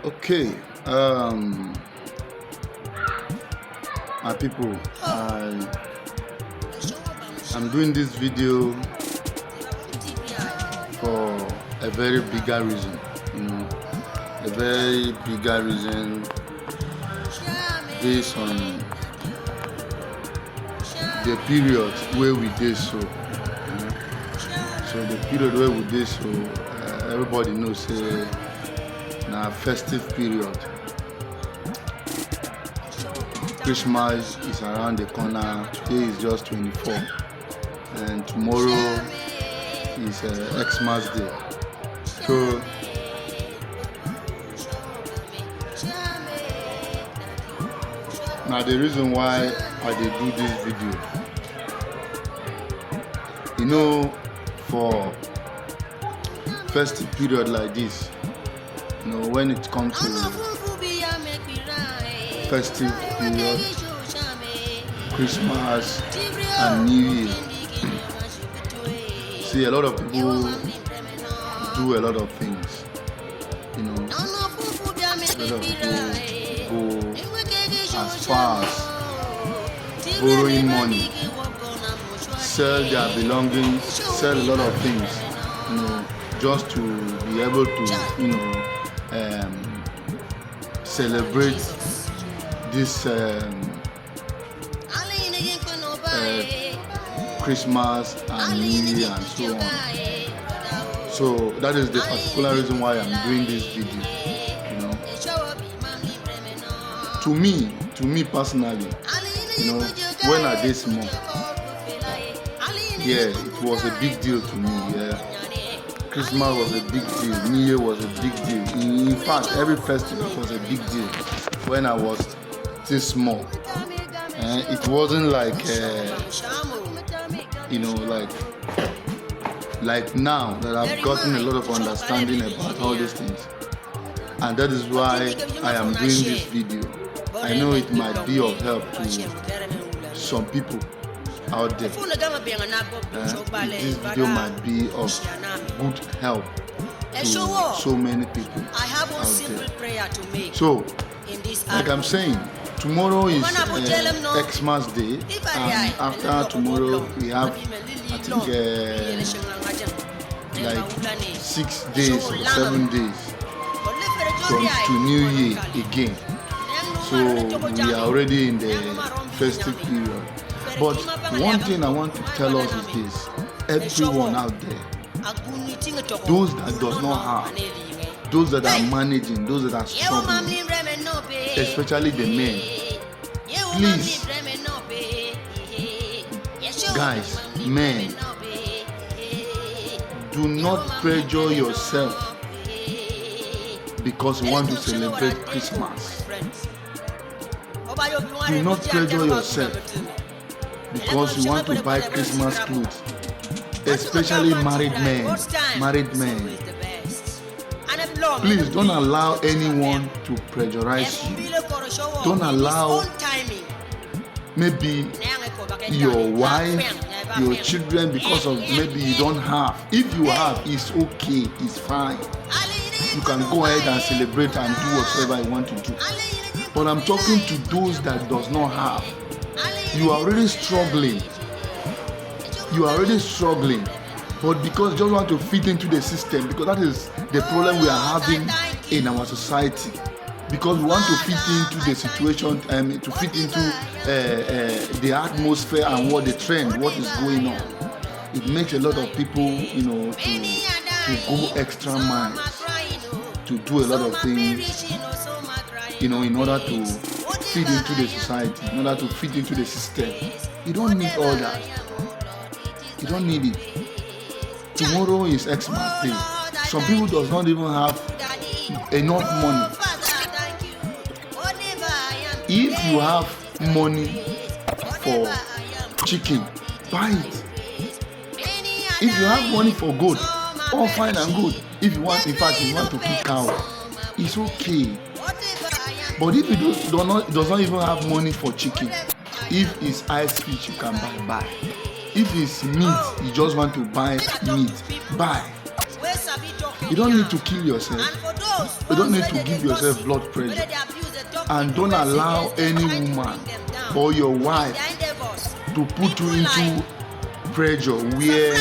Okay, my people, I'm doing this video for a very bigger reason, a very bigger reason based on the period where we did so. So the period where we did so, everybody knows say na festive period. Christmas is around the corner. Today is just 24, and tomorrow is Xmas Day. So now the reason why I did do this video, for festive period like this, when it comes to festive period, Christmas and New Year, see, a lot of people do a lot of things. A lot of people go as far as borrowing money, sell their belongings, sell a lot of things, just to be able to, celebrate this Christmas and New Year and so on. So that is the particular reason why I'm doing this video. To me personally, when I did small, it was a big deal to me. Christmas was a big deal. New Year was a big deal. In fact, every festival was a big deal when I was this small. It wasn't like like now that I've gotten a lot of understanding about all these things, and that is why I am doing this video. I know it might be of help to some people out there. This video might be of good help to so many people out there. So, like I'm saying, tomorrow is Xmas Day, and after tomorrow we have, I think, like 6 days or 7 days to New Year again. So we are already in the festive period. But one thing I want to tell us is this: everyone out there, those that does not have, those that are managing, those that are struggling, especially the men, please, guys, men, do not pressure yourself because you want to celebrate Christmas. Do not pressure yourself because you want to buy Christmas clothes, especially married men. Please don't allow anyone to pressurize you. Don't allow maybe your wife, your children, because of maybe you don't have. If you have, it's okay, it's fine. You can go ahead and celebrate and do whatever you want to do. But I'm talking to those that does not have. You are already struggling. But because you just want to fit into the system, because that is the problem we are having in our society. Because we want to fit into the situation, to fit into the atmosphere and what the trend, what is going on. It makes a lot of people, to go extra miles, to do a lot of things, in order to fit into the society, in order to fit into the system. You don't need all that. You don't need it. Tomorrow is Xmas Day. Some people does not even have enough money. If you have money for chicken, buy it. If you have money for goat, all fine and good. If you want, in fact, you want to keep cow, it's okay. But if you does not even have money for chicken, if it's ice fish, you can buy. If it's meat, you just want to buy meat, buy. You don't need to kill yourself. You don't need to give yourself blood pressure. And don't allow any woman or your wife to put you into pressure where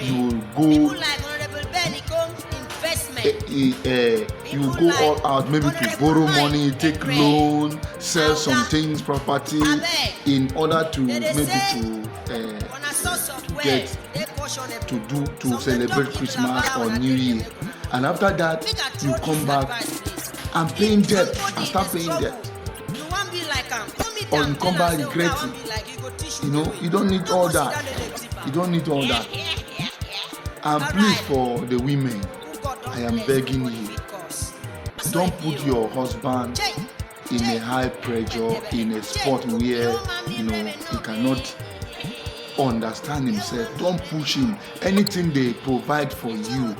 you will go you will go all out, maybe to borrow money, take loan, sell some things, property, in order to maybe to celebrate Christmas or New Year. And after that, you come back and paying debt and start paying debt. Or you come back regretting. You don't need all that. You don't need all that. And please, for the women, I am begging you, don't put your husband in a high pressure, in a spot where he cannot understand himself. Don't push him. Anything they provide for you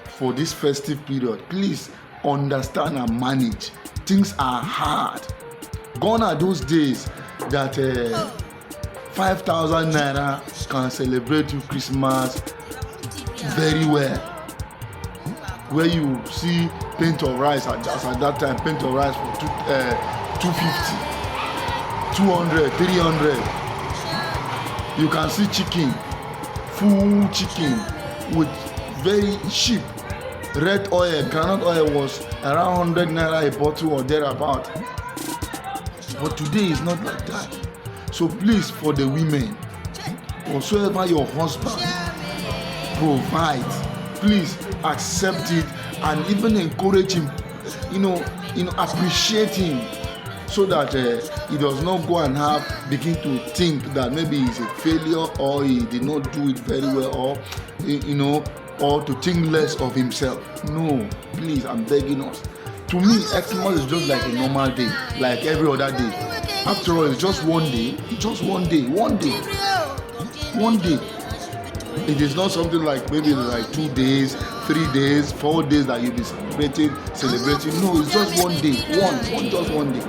for this festive period, please understand and manage. Things are hard. Gone are those days that 5,000 naira can celebrate you Christmas very well. Where you see paint of rice at that time, paint of rice for 250, 200, 300. You can see chicken, full chicken with very cheap red oil. Groundnut oil was around 100 naira a bottle or thereabout. But today is not like that. So please, for the women, whatsoever your husband provides, please accept it and even encourage him, appreciate him, so that he does not go and begin to think that maybe he's a failure or he did not do it very well, or or to think less of himself. No, please, I'm begging us. To me, Xmas is just like a normal day, like every other day. After all, it's just one day. It is not something like maybe like 2 days, 3 days, 4 days that you'll be celebrating. No, it's just one day. Just one day.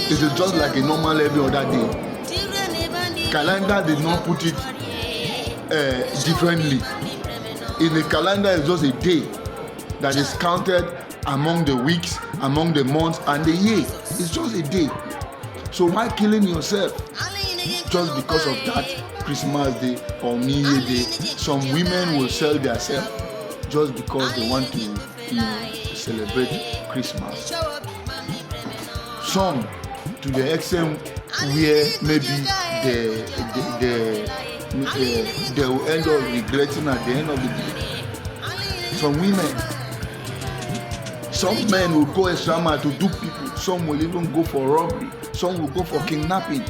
It is just like a normal every other day. Calendar did not put it differently. In the calendar, it's just a day that is counted among the weeks, among the months, and the year. It's just a day. So why killing yourself just because of that Christmas day or New Year day? Some women will sell themselves just because they want to celebrate Christmas. Some to the extent where maybe they will end up regretting at the end of the day. Some men will go extra mile to dupe people. Some will even go for robbery. Some will go for kidnapping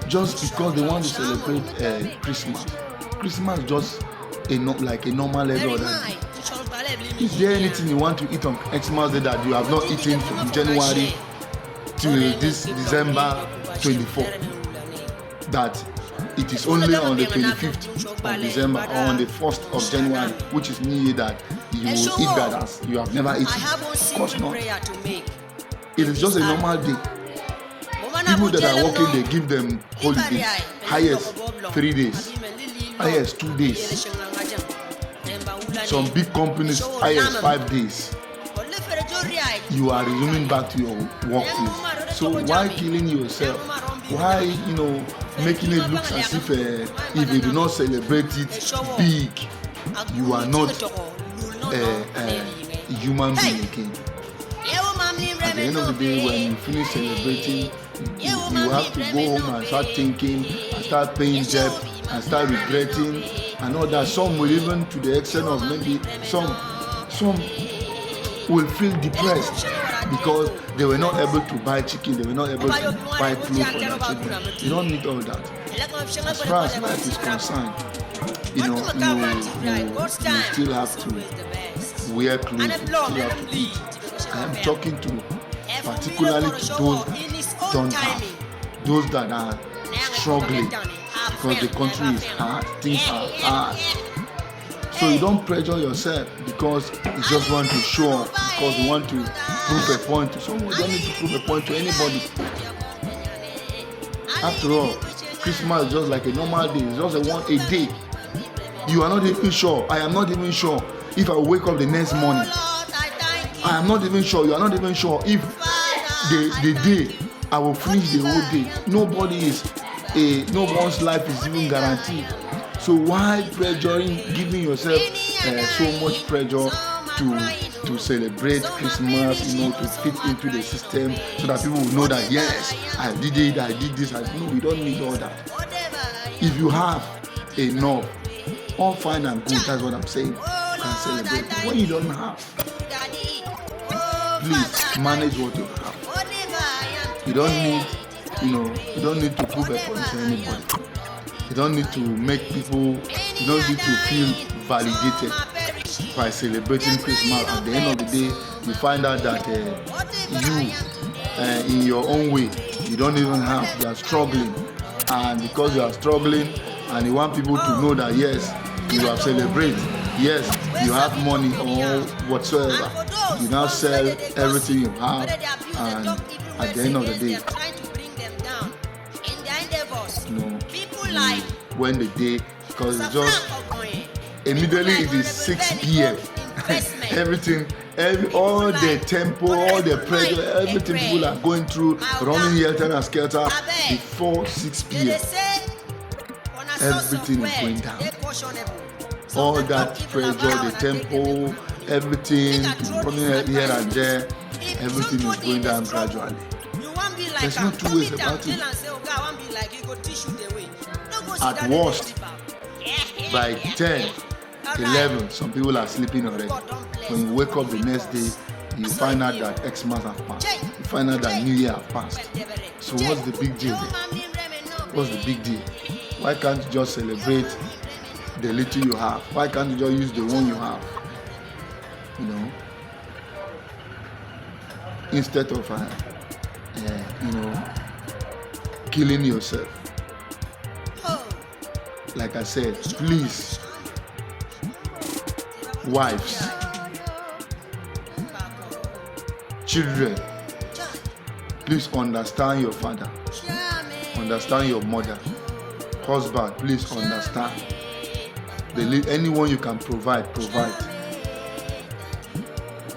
just because they want to celebrate Christmas. Christmas just like a normal every other day. Is there anything you want to eat on Xmas day that you have not eaten from January till this December 24th? That it is only on the 25th of December or on the 1st of January, which is New Year, that you will eat that as you have never eaten. Of course not. It is just a normal day. People that are working, they give them holidays. Highest 3 days, highest 2 days. Some big companies, highest 5 daes. You are resuming back to your workplace. So why killing yourself? Why making it look as if you do not celebrate it big, you are not a human being again. At the end of the day, when you finish celebrating, you have to go home and start thinking and start paying debt and start regretting and all that. Some will even to the extent of maybe some will feel depressed because they were not able to buy chicken, they were not able to buy clothes for their children. You don't need all that. As far as life is concerned, you still have to wear clothes, you still have to eat. I am talking to particularly to those that don't have, those that are struggling because the country is hard, things are hard. So you don't pressure yourself because you just want to show off, because you want to prove a point to someone. You don't need to prove a point to anybody. After all, Christmas is just like a normal day. It's just a day. You are not even sure. I am not even sure if I wake up the next morning, I am not even sure, you are not even sure if the day I will finish the whole day. No one's life is even guaranteed. So why pressuring, giving yourself so much pressure to celebrate Christmas, to fit into the system so that people will know that yes, I did it, I did this. No, you don't need all that. If you have enough, all fine and good, that's what I'm saying. You can celebrate. When you don't have, please manage what you have. You don't need to prove a point to anybody. You don't need to make people, you don't need to feel validated by celebrating Christmas. At the end of the day, you find out that in your own way, you don't even have, you are struggling. And because you are struggling and you want people to know that yes, you have celebrated, yes, you have money or whatsoever, you now sell everything you have, and at the end of the day, when the day, because it's just immediately it is 6 p.m. all the tempo, all the pressure, everything people are going through, running helter and skelter before 6 p.m. Everything is going down. All that pressure, the tempo, everything running here and there, everything is going down gradually. There's no two ways about it. At worst, by 10, 11, some people are sleeping already. When you wake up the next day, you find out that Xmas have passed. You find out that New Year have passed. So what's the big deal there? What's the big deal? Why can't you just celebrate the little you have? Why can't you just use the one you have? Instead of killing yourself. Like I said, please, wives, children, please understand your father, understand your mother. Husband, please understand. Anyone you can provide.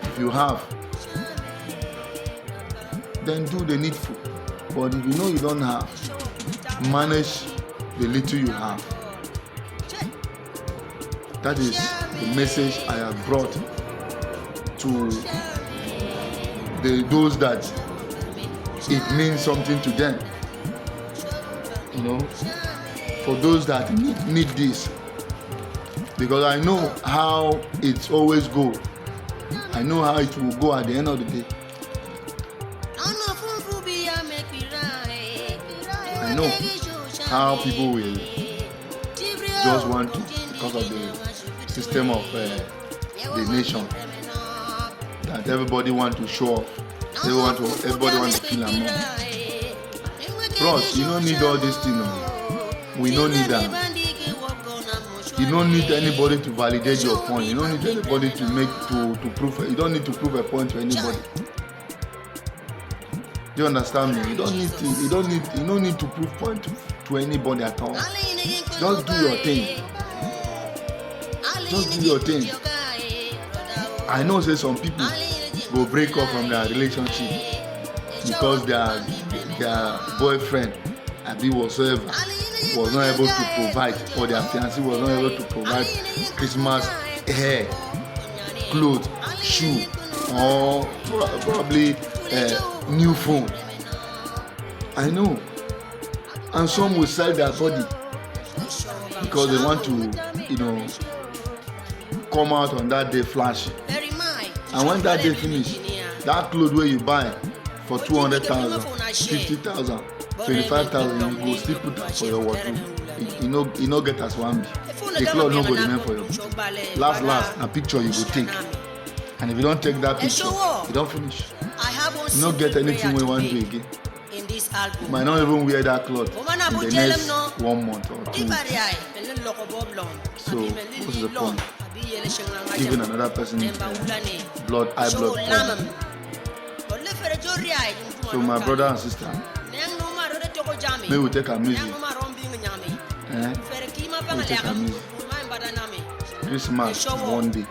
If you have, then do the needful. But if you know you don't have, manage the little you have. That is the message I have brought to those that it means something to them. For those that need this. Because I know how it always goes. I know how it will go at the end of the day. I know how people will just want to, because of the system of the nation, that everybody want to show off. Everybody want to feel among. Bros, you don't need all this thing. We don't need that. You don't need anybody to validate your point. You don't need anybody to prove. You don't need to prove a point to anybody. Do you understand me? You don't need to prove point to anybody at all. Just do your thing. Just do your thing. I know say some people will break up from their relationship because their boyfriend whatsoever was not able to provide, or their fiancé was not able to provide Christmas hair, clothes, shoe, or probably new phone. I know. And some will sell their body because they want to, come out on that day flashy. And when that day finish, that clothes where you buy for 200,000, 50,000, 25,000, you go still put that for your wardrobe. You no get as one be. The clothes no go remain for you. Last, a picture you go take. And if you don't take that picture, you don't finish. You don't get anything we want to do again. You might not even wear that cloth in the next 1 month or 2 weeks. So, what's the point? Giving another person high blood pressure. So, my brother and sister, may we take our music. We take our music. Christmas one day.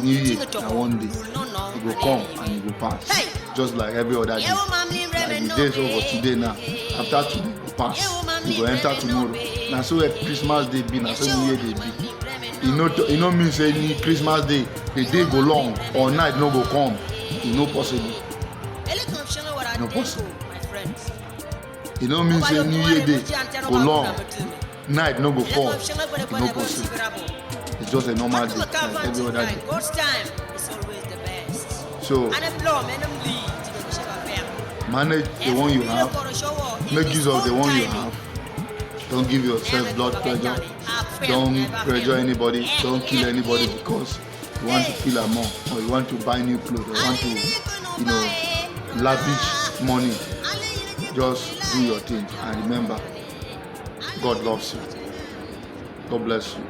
New Year na one day. It will come and it will pass. Just like every other day. Like the days over today now. After today will pass. You go enter tomorrow. Now so Christmas day be, now so New Year day be. You know mean say Christmas day, the day go long or night no go come. It's no possible. No possible. You know mean say New Year day go long, night no go come. It's no possible. It's just a normal day like every other day. So manage the one you have, make use of the one you have. Don't give yourself blood pressure. Don't pressure anybody. Don't kill anybody because you want to feel among, or you want to buy new clothes, or you want to, lavish money. Just do your thing and remember, God loves you. God bless you.